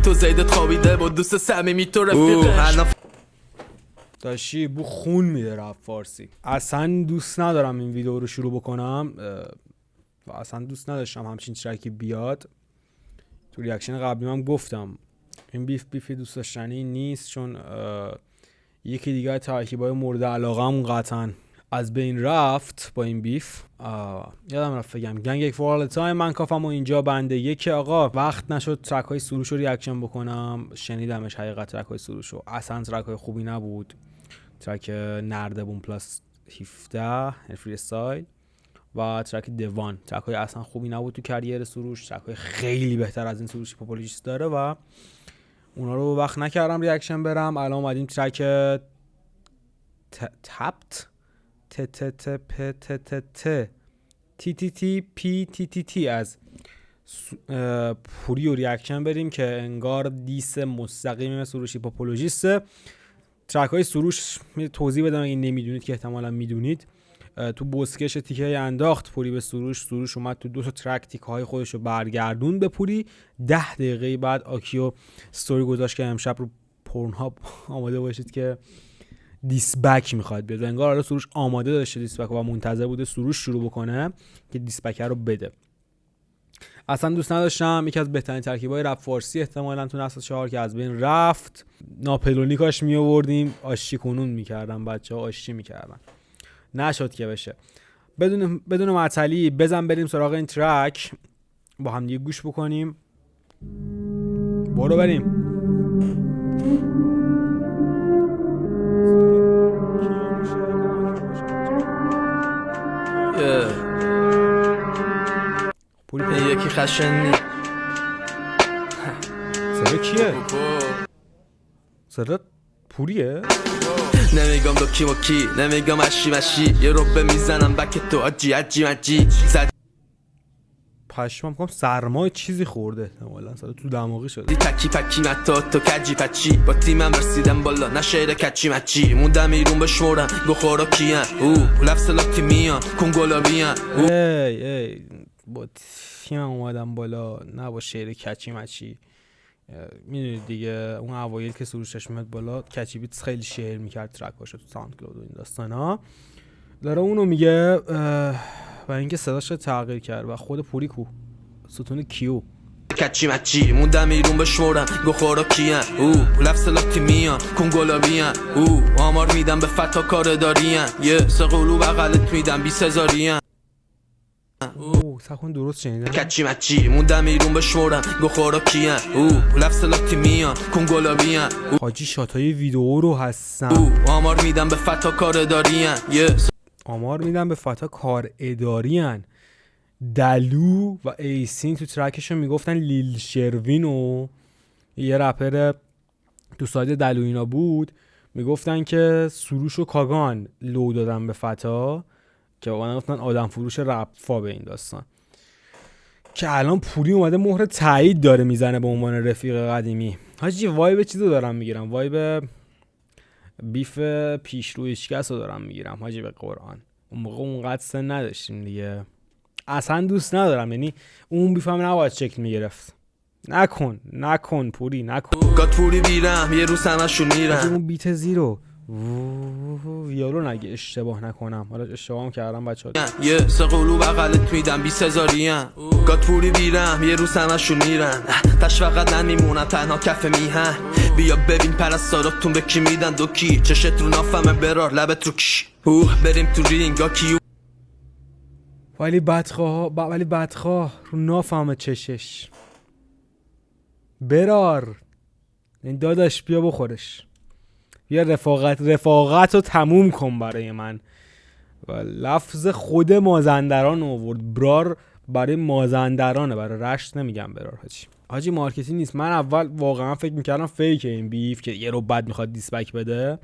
تو زیدت خوابیده با دوست صمیمی تو رفیقش داشتی بو خون میده رپ فارسی. اصلا دوست ندارم این ویدیو رو شروع بکنم و اصلا دوست نداشتم همچین ترکی بیاد. تو ریاکشن قبلی هم گفتم این بیف دوست داشتنی نیست، چون یکی دیگه ترکیبای مورد علاقه‌مون قطعا از بین رفت با این بیف. یادم رفت بگم گنگ فور آل تایم من کافم و اینجا بنده یکی. آقا وقت نشد ترک های سروش رو ریاکشن بکنم، شنیدمش حقیقت ترک های سروش رو اصلا ترک های خوبی نبود. ترک نردبون پلاس 17 فری استایل و ترک دوان ترک های اصلا خوبی نبود تو کریر سروش. ترک های خیلی بهتر از این سروشی پاپولیست داره و اونا رو وقت نکردم ریاکشن برم. الان اومدیم ترک تپت ت ت ت پ ت ت ت تی تی تی پی تی تی تی از پوری و ریاکشن بریم که انگار دیس مستقیم سروشی پاپولوژیسته. ترک های سروش توضیح بدم اگه نمیدونید که احتمالا میدونید. تو بسکش تیکه انداخت پوری به سروش اومد تو دو تا ترک تیکه های خودش رو برگردون به پوری. 10 دقیقه بعد آکیو استوری گذاشت که امشب رو پورنهاب آماده باشید که دیس بک میخواد بیاد. انگار حالا سروش آماده داشته دیس بک و منتظر بوده سروش شروع بکنه که دیس بک رو بده. اصلا دوست نداشتم. یکی از بهترین ترکیبای رپ فارسی احتمالاً تو نسل 4 که از بین رفت. ناپلونی کاش می آوردیم آشتی کنون میکردن، بچه‌ها آشتی میکردن، نشد که بشه. بدون معطلی بزن بریم سراغ این ترک با هم دیگه گوش بکنیم. برو بریم. یکی خشنی صدا کیه؟ صدا پوریه؟ نمیگم دوکی وکی نمیگم اشی یه روبه میزنم بک تو عجی پشمام کنم سرمای چیزی خورده احتمالا صدا تو دماغی شده. تکی پکی متا تو کجی پچی با تیمم رسیدم بالا نشهر کچی مچی موندم ایرون بشمورم گو خورا کیان لفظ لاتی میان کنگولا بیان ای با تیمم اومدم بالا نه با شهر کچی مچی. میدونید دیگه اون اوایل که سروشش میاد بالا کچی بیت خیلی شعر میکرد ترکاشو تو ساوند کلاود و این داستانا داره اونو میگه و اینکه صداش تغییر کرد. و خود پوری کو ستون کیو کچی مچی موندم ایرون بشمورم گو خورا کیان لفظ لاتی میان کنگولا بیان آمار میدم به فتا کار دارین یه سقلو بغلت میدم 20000 سخون درست شنیدم. کچی مچی موندم ایرون بشمورم گو خورا کیان لفظ لاتی میان کنگولا بیان حاجی شاتای ویدیو رو هستم. آمار میدم به فتا کار دارین آمار میدم به فتا کار ادارین. دلو و ایسین تو ترکشون میگفتن لیل شروین و یه رپر تو ساید دلو اینا بود میگفتن که سروش و کاگان لو دادن به فتا که واقعا گفتن آدم فروش رپفا به این داستان. که الان پوری اومده مهر تایید داره میزنه به عنوان رفیق قدیمی. حاجی وایب چیزو دارم میگیرم، وایب بیف پیشروی شکست رو دارم میگیرم حاجی به قرآن. اون موقع اونقدر سن نداشتیم دیگه، اصلا دوست ندارم. یعنی اون بیفم نباید شکل میگرفت. نکن پوری نکن. گات پوری بیرم یه روز همشون میرم. اون بیت زیرو ویالو نگه اشتباه نکنم، حالا اشتباه هم کردم بچه‌ها. یه سقلو بغلت میدم 20000 گات پوری بیرم یه روز همشون میرن تش فقط نمیمونن تنها کف میهن. بیا ببین پرستاراتون به کی میدن دوکی چشت رو نافمه برار لبت رو کش بریم تو رینگ آکیو ولی بدخواه رو نافمه چشش برار. این داداش بیا بخورش، بیا رفاقت رو تموم کن برای من. و لفظ خود مازندران آورد. برار برای مازندرانه، برای رشت نمیگم برار. حاجی مارکتی نیست. من اول واقعا فکر میکردم فیکه این بیف که یه رو بعد میخواد دیسبک بده.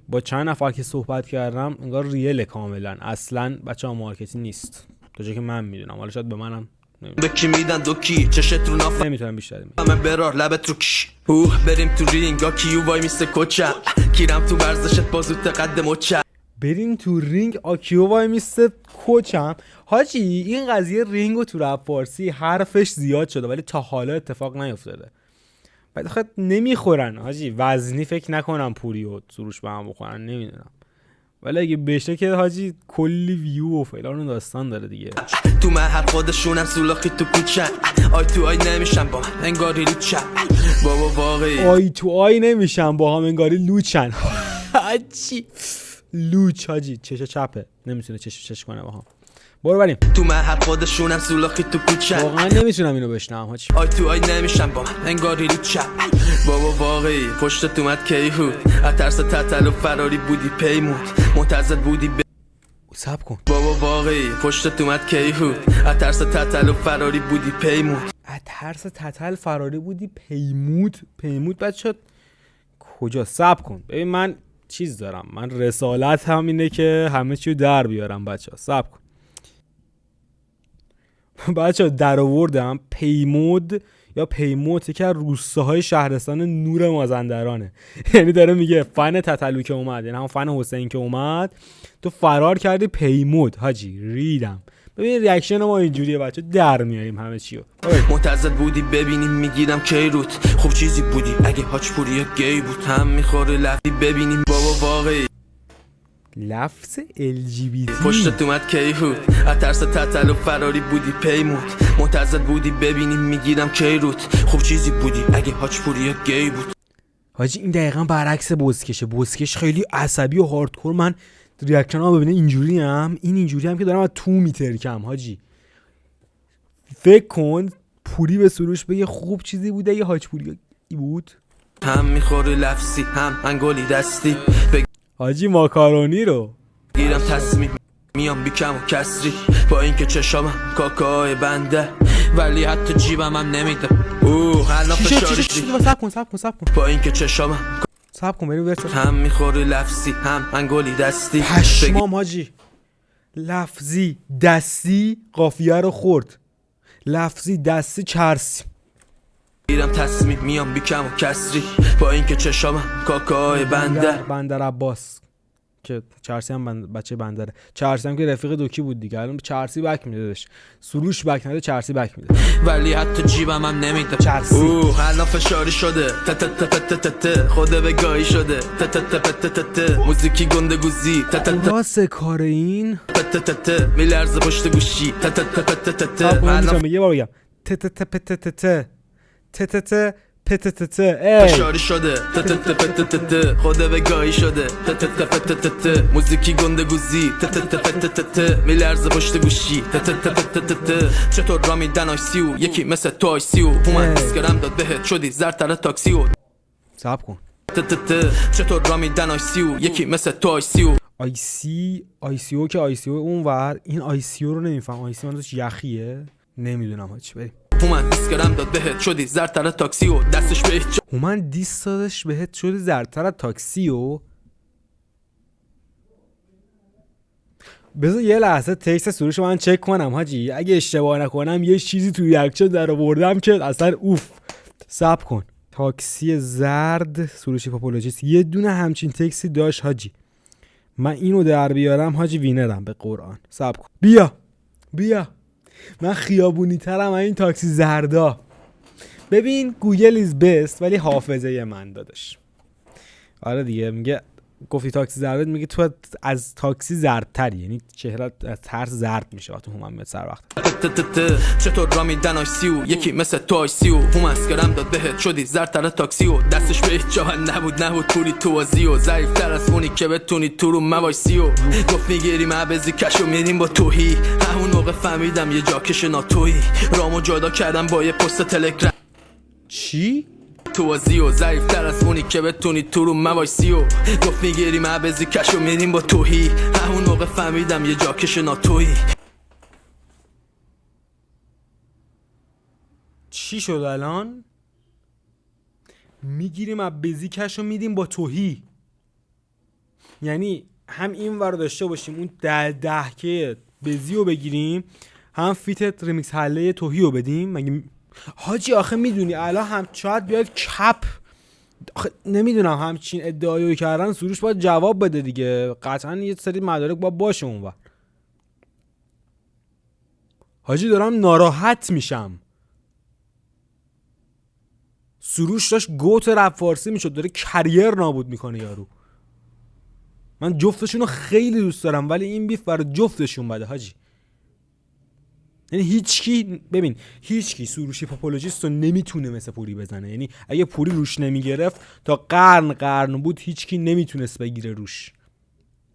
با چند نفر که صحبت کردم انگار ریل کاملا، اصلا بچه‌ها مارکتی نیست تا جایی که من میدونم. حالا شاید به منم به کی میدن دوکی چشت رو ناف نمیتونم بیشتری همه برار لبت رو کش بریم تو رینگ آکیو وای میسته کوچم کیرم تو ورزشت بازوت قد مچم. بریم تو رینگ آکیو وای میسته کوچم. حاجی این قضیه رینگ و تو رپ فارسی حرفش زیاد شده ولی تا حالا اتفاق نیفتاده. بعد خود نمیخورن حاجی، وزنی فکر نکنم پوری و سروش به هم بخورن، نمیدونم، ولی اگه بشه که حاجی کلی ویو و فلان و داستان داره دیگه. تو محل خودشونم سولاخی تو کوچن، آی تو آی نمیشن با من انگاری لوچن. بابا واقعی آی تو آی نمیشن با هم انگاری لوچن. حاجی لوچ حاجی چش چپه، نمیتونه چش کنه با هم. برو بریم. تو محل خودشونم سولاخی تو کوچن، واقعا نمیتونم اینو بشنوم حاجی. آی تو آی نمیشن با من انگاری لوچن. بابا واقعی پشتت اومد کیهود، از ترس تتل و فراری بودی پیمود، منتظر بودی صبر کن. بابا واقعی پشتت اومد کیهود، از ترس تتل و فراری بودی پیمود. از ترس تتل فراری بودی پیمود بعد شد کجا؟ صبر کن ببین من چیز دارم، من رسالت هم اینه که همه چیو در بیارم بچه‌ها. صبر کن بچه‌ها، در آوردم پیمود یا پیموت که روستاهای شهرستان نور مازندرانه. یعنی داره میگه فن تتلو که اومد، یعنی همون فن حسین که اومد تو فرار کردی پیمود. حاجی ریدم. ببین ریاکشن ما اینجوریه بچه، در میاریم همه چیو. منتظر بودی ببینیم میگیرم کیروت، خوب چیزی بودی اگه هاچپوری یا گی بود، هم میخوره لفظی ببینیم بابا واقعی لفظ LGBT پشتت اومد کیهود، از ترس تتل و فراری بودی پیمود. منتظر بودی ببینیم میگیرم کیروت، خوب چیزی بودی اگه هاچپوری یا گی بود. حاجی این دقیقا برعکس بزکشه. بزکش خیلی عصبی و هاردکور، من ریاکشن ها ببینه اینجوری هم، این اینجوری هم که دارم از تو میترکم. حاجی فکر کن پوری به سروش بگه خوب چیزی بوده یه هاچپوری بود، هم میخوره لفظی هم انگلی دستی حاجی ماکارونی رو بگیرم تصمیم میام بیکم و کسری، با اینکه چشامم کاکای بنده ولی حتی جیبم هم نمیده. حالا فشاری سب کن با اینکه چشامم سب کن بریم ورسه. هم میخوره لفظی هم انگلی دستی. پشمام حاجی، لفظی دستی قافیه رو خورد، لفظی دستی چرسی. بگیرم تصمیم میام بیکم و کسری، با اینکه چشامم کاکای بندر عباس که چرسی هم بچه بندره، چرسی هم که رفیق دوکی بود دیگه، الان چرسی بک میدادش، سروش بک نده چرسی بک میده ولی حتی جیبم هم نمیده. چرسی الان فشاری شده خوده به گاهی شده موزیکی گنده گوزی راسه کار این میلرزه پشت گوشی یه بار بگم فشاری شده خوده به گاهی شده موزیکی گنده گوزی میلرزه پشت گوشی چطور را میدن آیسیو یکی مثل تو آیسیو اومد اسکرم داد بهت شدی زرتر تاکسیو. صبر کن چطور را میدن آیسیو یکی مثل تو آیسیو آیسیو که آیسیو اون ور، این آیسیو رو نمیفهم. آیسیو منظورش یخیه نمیدونم هاچی. بریم. هومن دیسکرم داد بهت شدی زرتر تاکسیو دستش به هومن دیس دادش بهت شدی زرتر تاکسیو. بذار یه لحظه تکست سروش من چک کنم حاجی، اگه اشتباه نکنم یه چیزی توی ریاکشن در آوردم که اصلا اوف. صبر کن. تاکسی زرد سروشی پاپولوژیست یه دونه همچین تکسی داشت حاجی، من اینو در بیارم حاجی وینرم به قرآن. صبر کن. بیا من خیابونی ترم این تاکسی زردا. ببین گوگل ایز بست ولی حافظه من دادش. آره دیگه میگه گفتی تاکسی زرد، میگه تو از تاکسی زردتری، یعنی چهرت از ترس زرد میشه وقتی هومن میاد سر وقت. چطور را میدن آیسیو یکی مثل تو آیسیو هومن اسکرم داد بهت شدی زرتر تاکسیو دستش به هیچ جا نبود پوری تو وازیو ضعیفتر از اونی که بتونی تو رو موایسیو. گفت میگیریم عبزی کشو میریم با توهی، همون موقع فهمیدم یه جاکش ناتویی، رامو جدا کردم با یه پست تلگرام. چی؟ تو وازیو ضعیفتر از اونی که بتونی تو رو موایسیو. گفت میگیریم عبزی کشو میریم با توهی، همون موقع فهمیدم یه جاکش ناتویی. چی شد الان؟ میگیریم از بزیکش رو میدیم با توهی، یعنی هم این ور داشته باشیم اون دهکه بزی رو بگیریم، هم فیتت ریمیکس حله توهی رو بدیم. مگه حاجی آخه میدونی الان هم شاید بیاد کپ، نمیدونم همچین ادعایی کردن سروش باید جواب بده دیگه، قطعا یه سری مدارک باید باشه اون ور. حاجی دارم ناراحت میشم. سروش داشت گوت رپ فارسی میشد، داره کریر نابود میکنه یارو. من جفتشون رو خیلی دوست دارم ولی این بیف برای جفتشون بده حاجی. یعنی هیچکی سروشی پاپولوژیست رو نمیتونه مثل پوری بزنه. یعنی اگه پوری روش نمیگرفت تا قرن بود هیچکی نمیتونست بگیره روش.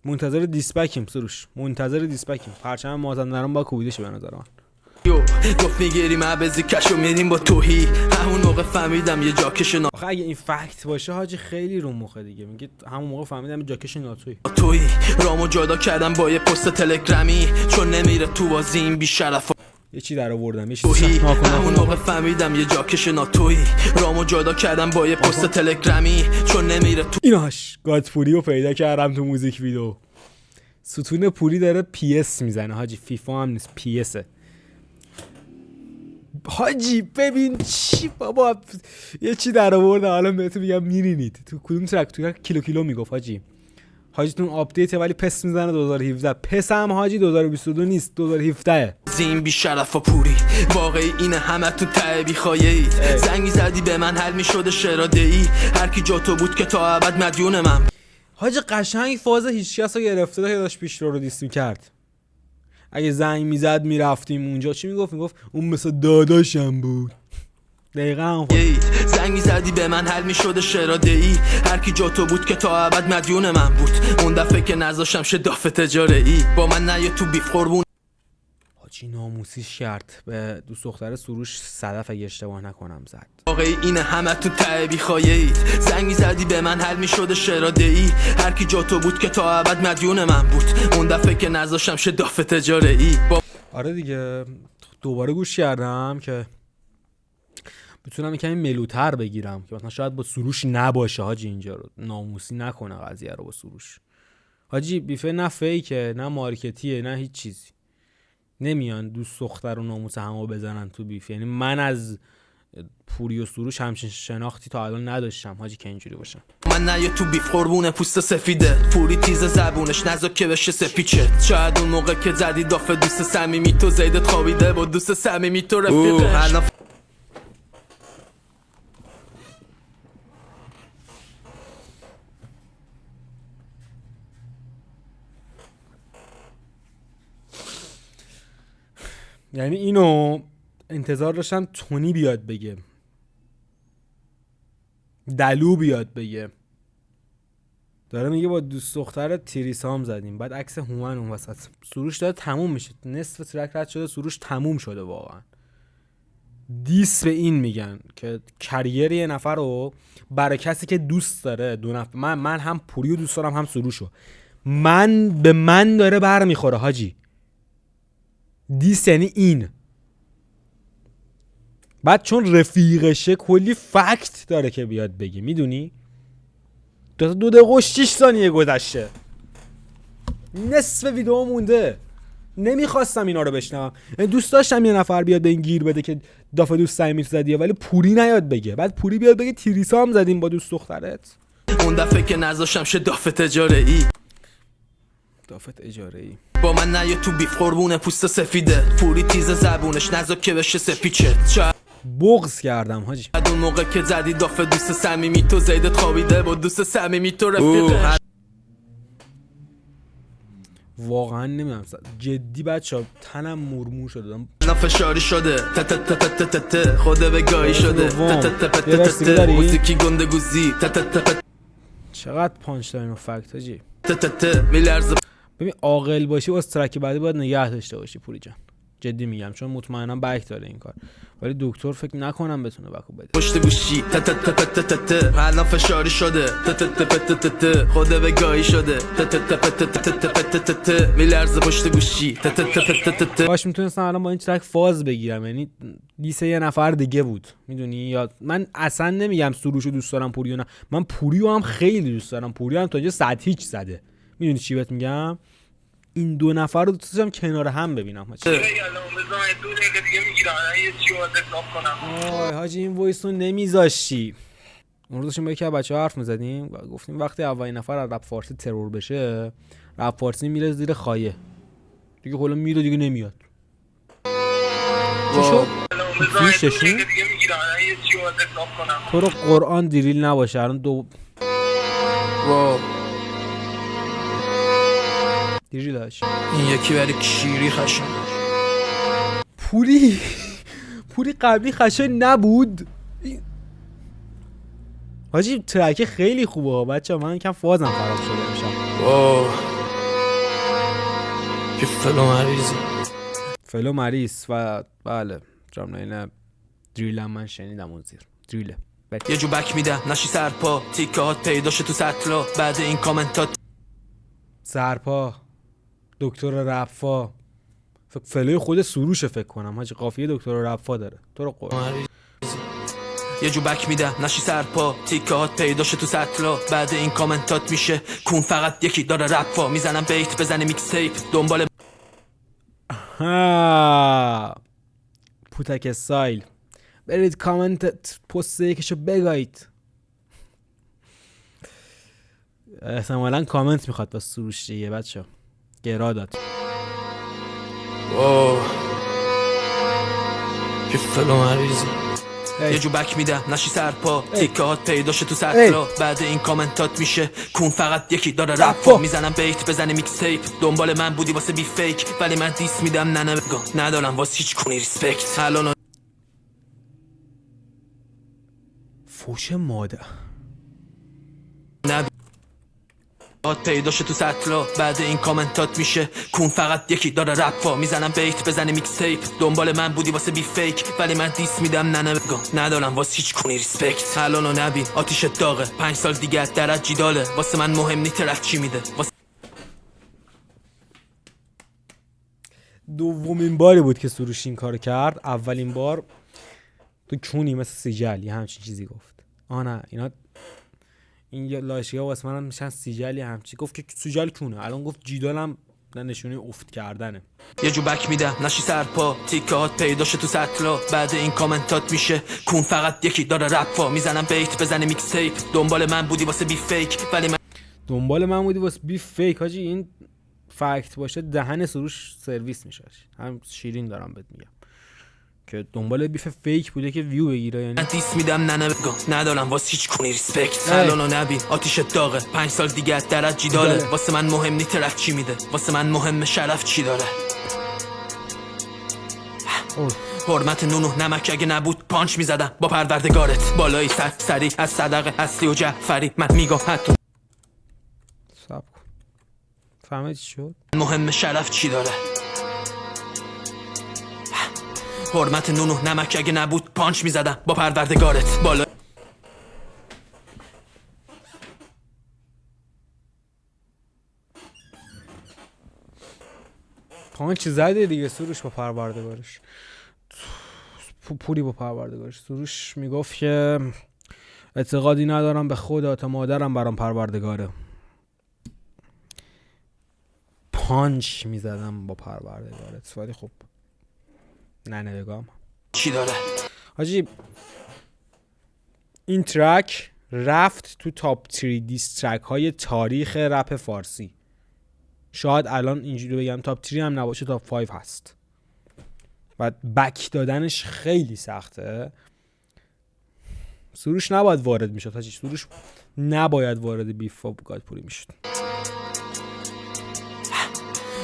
منتظر دیسپکیم سروش، منتظر دیسپکیم. پرچم مازندران با کوبیده شه به نظر من. گفت میگیریم عبزی کشو میریم با توهی، همون موقع فهمیدم یه جاکش آخه اگه این فکت باشه حاجی خیلی رو مخه دیگه. میگه همون موقع فهمیدم یه جاکش ناتویی. توی رامو جدا کردم با یه پست تلگرامی، چون نمیره تو بازی این بی‌شرف. یه چی در آوردم، یه چیزی همون موقع فهمیدم یه جاکش ناتویی، رامو جدا کردم با یه پست تلگرامی، چون نمیره تو. ایناش گاد پوری رو پیدا کردم تو موزیک ویدیو. ستون پوری داره پی اس میزنه حاجی، فیفا هم نیست پی اسه. حاجی ببین چی بابا، یه چی در آورده حالا بهتون میگم میرینید. تو کدوم ترک تو کیلو میگفت حاجی تون آپدیت ولی پس میزنه 2017. پس هم حاجی 2022 نیست 2017. زین بی شرف و پوری واقعی اینه، همه تو ته بی خواهید. زنگ میزدی به من حل میشده شراده ای، هر کی جا تو بود که تا ابد مدیون من. حاجی قشنگ فاز هیچکس رو گرفته داشت پیش رو دیس میکرد. اگه زنگ میزد میرفتیم اونجا چی میگفت اون مثل داداشم بود. دقیقاً زنگ میزدی به من حل میشده شراده ای، هر کی جا تو بود که تا ابد مدیون من بود. اون دفعه که نذاشم شداف تجاره ای، با من نیا تو بیف قربون. حاجی ناموسیش کرد به دوست دختر سروش صدف اگه اشتباه نکنم زد. واقعی اینه همه تو ته بی خواهید. زنگ میزدی به من حل میشده شراده ای، هر کی جا تو بود که تا ابد مدیون من بود. اون دفعه که نذاشم شداف تجاره ای آره دیگه دوباره گوش کردم که بتونم یکمی ملوتر بگیرم که مثلا شاید با سروش نباشه حاجی، اینجا رو ناموسی نکنه قضیه رو با سروش. حاجی بیفه نه فیکه نه مارکتیه نه هیچ چیزی. نمیان دوست دختر و ناموس همو بزنن تو بیف. یعنی من از پوری و سروش همچین شناختی تا الان نداشتم حاجی که اینجوری باشه. من نه تو بیف قربونه پوست سفیده، پوری تیز زبونش نزاک که بشه سپیچه. شاید اون موقع که زدی داف دوست صمیمی تو زیدت خوابیده با دوست صمیمی تو رفیقش. یعنی اینو انتظار داشتم تونی بیاد بگه، دلو بیاد بگه. داره میگه با دوست دختر تریسام زدیم، بعد عکس هومن اون وسط. سروش داره تموم میشه، نصف ترک رد شده، سروش تموم شده واقعا. دیس به این میگن که کریر یه نفر رو برای کسی که دوست داره دو نفر. من هم پوری رو دوست دارم هم سروشو. به من داره بر میخوره حاجی. دیس یعنی این. بعد چون رفیقشه کلی فکت داره که بیاد بگی، میدونی؟ 2 دقیقه و 6 ثانیه گذشته، نصف ویدیو مونده. نمیخواستم اینا رو بشنوم، دوست داشتم یه نفر بیاد به این گیر بده که دافع دوست صمیمی زدی، ولی پوری نیاد بگه. بعد پوری بیاد بگه تریسام زدیم با دوست دخترت. اون دفعه که نذاشم شه دافع تجاره ای، دافع اجاره ای. با من نیا تو بیف قربونه پوست سفیده، پوری تیز زبونش نزاک که بشه سپیچه. بغض کردم حاجی. اون موقع که زدی دافع دوست صمیمی تو زیدت خوابیده با دوست صمیمی تو رفیقش. واقعا نمیدونم جدی بچه‌ها تنم مرمور شده، نه فشاری شده خوده به گاهی شده موسیقی گندگوزی چقدر پانچ لاین و فکت حاجی. میلرزه. ببین عاقل باشی واسه ترک بعدی باید نگه داشته باشی پوری جان، جدی میگم، چون مطمئنم بک داره این کار، ولی دکتر فکر نکنم بتونه بکو بده. پشت گوشی الان فشاری شده خوده به گاهی شده میلرزه پشت گوشی. باش میتونستم الان با این ترک فاز بگیرم، یعنی دیسه یه نفر دیگه بود، میدونی؟ یا من اصلا نمیگم سروشو دوست دارم پوریو نه، من پوریو هم خیلی دوست دارم، پوریو هم تا اینجا 100 هیچ زده. میدونی چی بهت میگم؟ این دو نفر رو دوست داشتم کنار هم ببینم حاجی. این وایس رو نمیذاشتی. اون روز داشتیم با یکی از بچه‌ها حرف می‌زدیم و گفتیم وقتی اولین نفر از رپ فارسی ترور بشه، رپ فارسی میره زیر خایه دیگه، کلا میره دیگه نمیاد. چی شد؟ چی رو حساب کنم. تو رو قرآن دریل نباشه الان واو دریل داشت. این یکی برای کیری خشن. پوری قبلی خشن نبود. حاجی ترک خیلی خوبه بچه، من کم فازم خراب شده امشب. واو که فلو مریض و بله جامعه دریل هم من شنیدم اون زیر دریله. یه جو بک میدم نشی سرپا، تیکه هات پیداشه تو سطلا بعد این کامنتات. سرپا دکتر رفا فلوی خود سروشه فکر کنم حاجی، قافیه دکتر رفا داره. تو رو قرآن یه جو بک میدم نشی سرپا، تیکه هات پیداشه تو سطلا بعد این کامنتات میشه کون فقط یکی داره رفا. میزنم بیت بزنه میکس تیپ دنبال پوتک سایل. برید کامنت پست یکیشو بگایید. احتمالاً کامنت میخواد با سروش دیگه بچه گرا داد. که فلو مریضی. یه جو بک میدم نشی سرپا، تیکه هات پیداشه تو سطلا بعد این کامنتات میشه کون فقط یکی داره رفا. میزنم بیت بزنه میکس تیپ دنبال من بودی واسه بی فیک، ولی من دیس میدم نه بگم ندارم واسه هیچ کنی ریسپکت. الان فوش ماده پیداشه تو سطلا بعد این کامنتات میشه کون فقط یکی داره رفا. میزنم بیت بزنه میکس تیپ دنبال من بودی واسه بی فیک، ولی من دیس میدم نه بگم ندارم واسه هیچ کنی ریسپکت. الانو نبین آتیش داغه، 5 سال دیگه درت جیداله واسه من مهم نی ترک چی میده. دومین باری بود که سروش این کارو کرد. اولین بار تو کونی مثل سیجل یه همچین چیزی گفت. نه اینا این لاشیا واسه منم میشن سیجلی همچی گفت که سیجل کونه، الان گفت جیدالم نشونه افت کردنه. یه جو بک میدم نشی سرپا، تیکه هات پیداشه تو سطلا بعد این کامنتات میشه کون فقط یکی داره رفا. میزنم بیت بزنه میکس تیپ دنبال من بودی واسه بی فیک، ولی من دنبال من بودی واسه بی فیک. حاجی این فکت باشه دهن سروش سرویس میشه. هم شیرین دارم بهت میگم که دنبال بیف فیک بوده که ویو بگیره. یعنی دیس میدم نه بگم ندارم واسه هیچ کنی ریسپکت. الانو نبین آتیش داغه، 5 سال دیگه درت جیداله واسه من مهم نی ترک چی میده، واسه من مهم شرف چی داره. حرمت نونو نمک اگه نبود پانچ میزدم با پروردگارت بالای سری از صدقه اصلی و جعفری. من میگم حتی صبر کن فهمید چی شد؟ مهم شرف چی داره. حرمت نونو نمک اگه نبود پانچ میزدم با پروردگارت بالا. پانچ زده دیگه سروش با پروردگارش، پوری با پروردگارش. سروش میگفت که اعتقادی ندارم به خدا تا مادرم برام پروردگاره. پانچ میزدم با پروردگارت، ولی خب نه بگم چی داره. حاجی این ترک رفت تو تاپ 3 دیس ترک های تاریخ رپ فارسی. شاید الان اینجوری بگم تاپ 3 هم نباشه تاپ 5 هست و بک دادنش خیلی سخته. سروش نباید وارد میشد حاجی، سروش نباید وارد بیف و گادپوری میشد.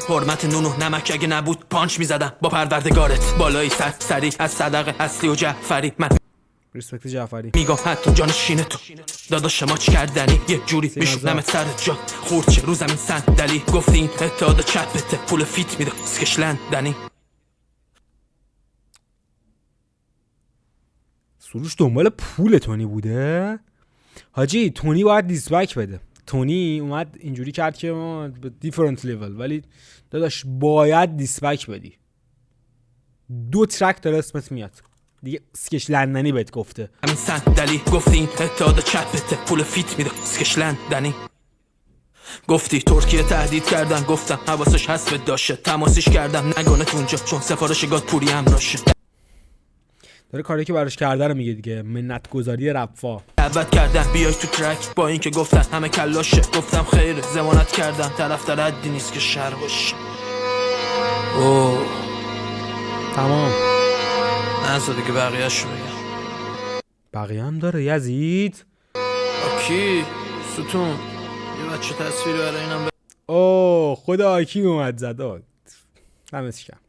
حرمت نونو نمک اگه نبود پانچ میزدم با پروردگارت بالای سری از صدقه اصلی و جعفری. من ریسپکت جعفری میگم حتی جان شینه تو داداش ما چی کردنی یه جوری میشونم سر جا خورچه رو زمین صندلی. گفتی این اتحاد چپته پول فیت میده سکشلندنی. سروش دنبال پول تونی بوده حاجی. تونی باید دیسبک بده. تونی اومد اینجوری کرد که ما دیفرنت لیول، ولی داداش باید دیسبک بدی. 2 ترک داره اسمت میاد دیگه. سکش لندنی بهت گفته همین صندلی. گفتی این اتحاد چپته پول فیت میده سکش لندنی. گفتی ترکیه تهدید کردن، گفتم حواسش هست به داشه. تماسیش کردم نگانت اونجا چون سفارش گادپوری هم راشه. داره کاری که براش کرده رو میگه دیگه. منت گذاری رفا دعوت کردن بیای تو ترک با اینکه گفتن همه کلاشه. گفتم خیر ضمانت کردم طرفدار حدی نیست که شر باشه. تمام نزا دیگه بقیه‌شو بگم. بقیه هم داره یزید. کی؟ ستون یه بچه تصویری برای اینم اوه خدا آکی اومد زداد. دمش گرم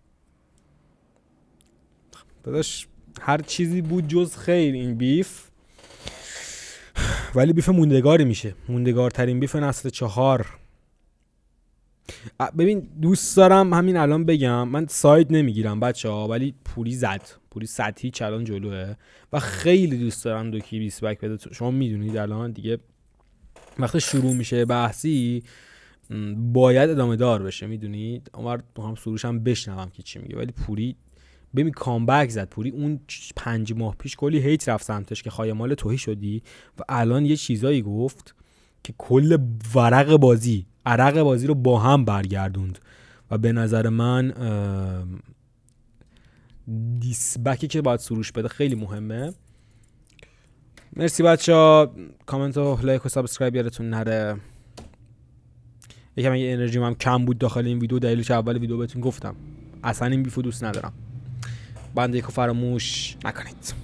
داداش. هر چیزی بود جز خیر این بیف، ولی بیف موندگاری میشه، موندگارترین بیف نسل 4. ببین دوست دارم همین الان بگم، من ساید نمیگیرم بچه ها، ولی پوری زد، پوری سطحی چلان جلوه و خیلی دوست دارم دوکی 20 بک بده. شما میدونید الان دیگه وقتی شروع میشه بحثی باید ادامه دار بشه، میدونید. اونور هم سروش هم بشنوم که چی میگه، ولی پوری ببین کامبک زد. پوری اون 5 ماه پیش کلی هیت رفت سمتش که خایمال توهی شدی و الان یه چیزایی گفت که کل عرق بازی رو با هم برگردوند و به نظر من دیسبکی که باید سروش بده خیلی مهمه. مرسی بچه‌ها، کامنت و لایک و سابسکرایب یادتون نره. یکم اگه انرژیم هم کم بود داخل این ویدیو، دلیلش اول ویدیو بهتون گفتم اصلا این بیفو دوست ندارم. بنده یکو فراموش نکنید.